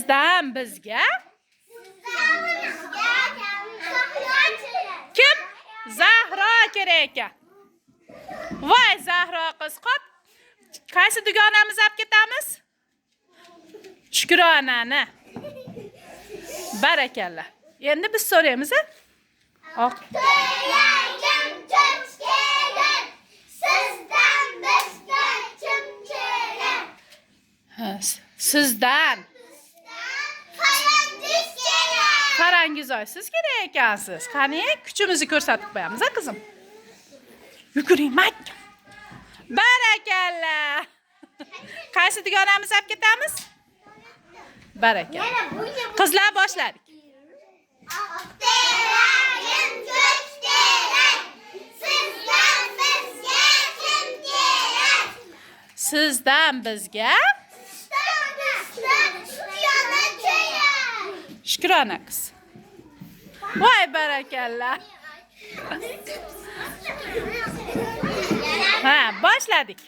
Sizdan bizga kim? Zahro kerak ekan. Voy Zahro qiz qop. Qaysi dugonamizni olib ketamiz? Shukronani. Barakalla. Endi biz so'raymiz. Oq. Sizdan Farangizoy siz kerak ekansiz. Qani, kuchimizni ko'rsatib qo'yamiz, qizim. Yuguring, makka. Barakalla. Qaysi dugonamizni olib ketamiz? Barakalla. Qizlar boshladik. Sizdan bizga Shukrona qiz. Voy barakalla. Ha, boshladik.